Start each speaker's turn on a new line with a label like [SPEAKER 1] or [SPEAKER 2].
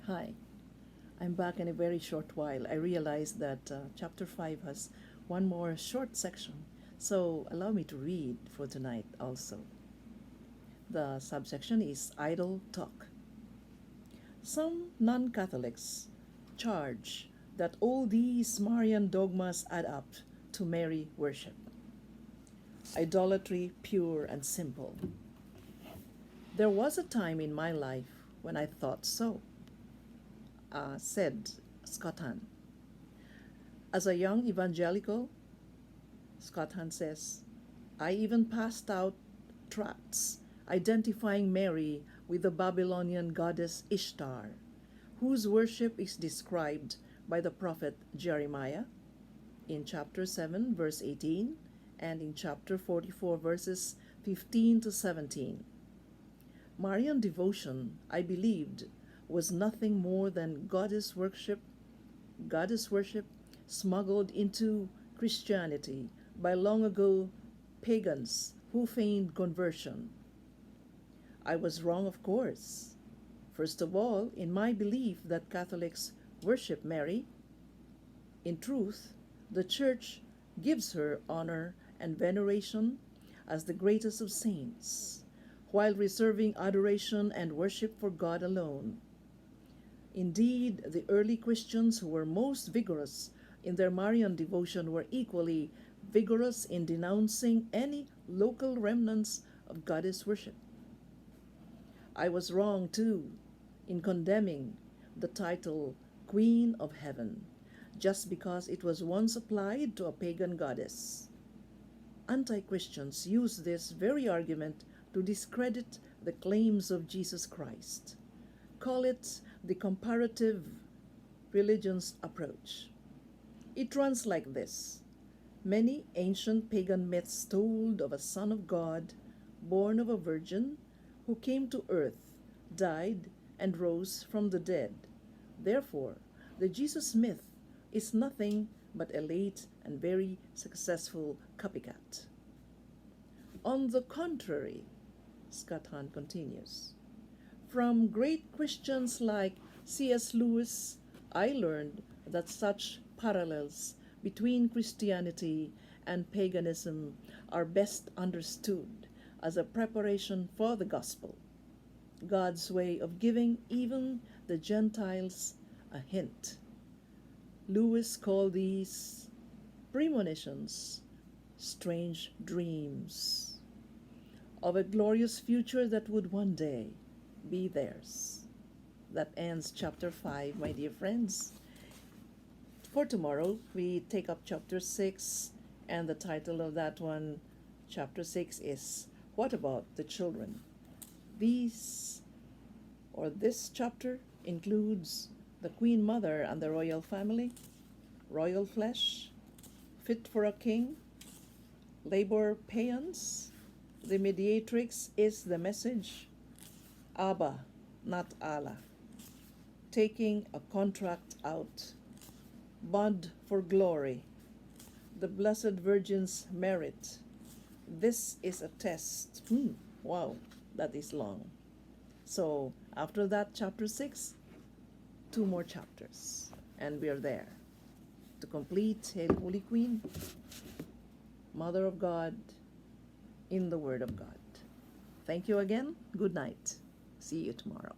[SPEAKER 1] Hi, I'm back in a very short while. I realized that chapter 5 has one more short section, so allow me to read for tonight also. The subsection is Idle Talk. Some non Catholics charge that all these Marian dogmas add up to Mary worship. Idolatry pure and simple. There was a time in my life when I thought so, said Scott Hahn. As a young evangelical, Scott Hahn says, I even passed out tracts identifying Mary with the Babylonian goddess Ishtar, whose worship is described by the prophet Jeremiah in chapter 7, verse 18, and in chapter 44, verses 15 to 17. Marian devotion, I believed, was nothing more than goddess worship smuggled into Christianity by long ago pagans who feigned conversion. I was wrong, of course. First of all, in my belief that Catholics worship Mary. In truth, the Church gives her honor and veneration as the greatest of saints, while reserving adoration and worship for God alone. Indeed, the early Christians who were most vigorous in their Marian devotion were equally vigorous in denouncing any local remnants of goddess worship. I was wrong, too, in condemning the title Queen of Heaven just because it was once applied to a pagan goddess. Anti-Christians use this very argument to discredit the claims of Jesus Christ. Call it the comparative religions approach. It runs like this. Many ancient pagan myths told of a son of God, born of a virgin, who came to earth, died, and rose from the dead. Therefore, the Jesus myth is nothing but a late and very successful copycat. On the contrary, Scott Hahn continues, from great Christians like C.S. Lewis, I learned that such parallels between Christianity and paganism are best understood as a preparation for the gospel, God's way of giving even the Gentiles a hint. Lewis called these premonitions strange dreams of a glorious future that would one day be theirs. That ends chapter 5, my dear friends. For tomorrow, we take up chapter 6, and the title of that one, chapter 6, is What About the Children? This chapter includes the Queen Mother and the royal family, royal flesh, fit for a king, labor paeans. The mediatrix is the message, Abba, not Allah, taking a contract out, bond for glory, the Blessed Virgin's merit. This is a test. Wow, that is long. So after that, chapter 6, 2 more chapters, and we are there to complete Hail Holy Queen, Mother of God, in the Word of God. Thank you again. Good night. See you tomorrow.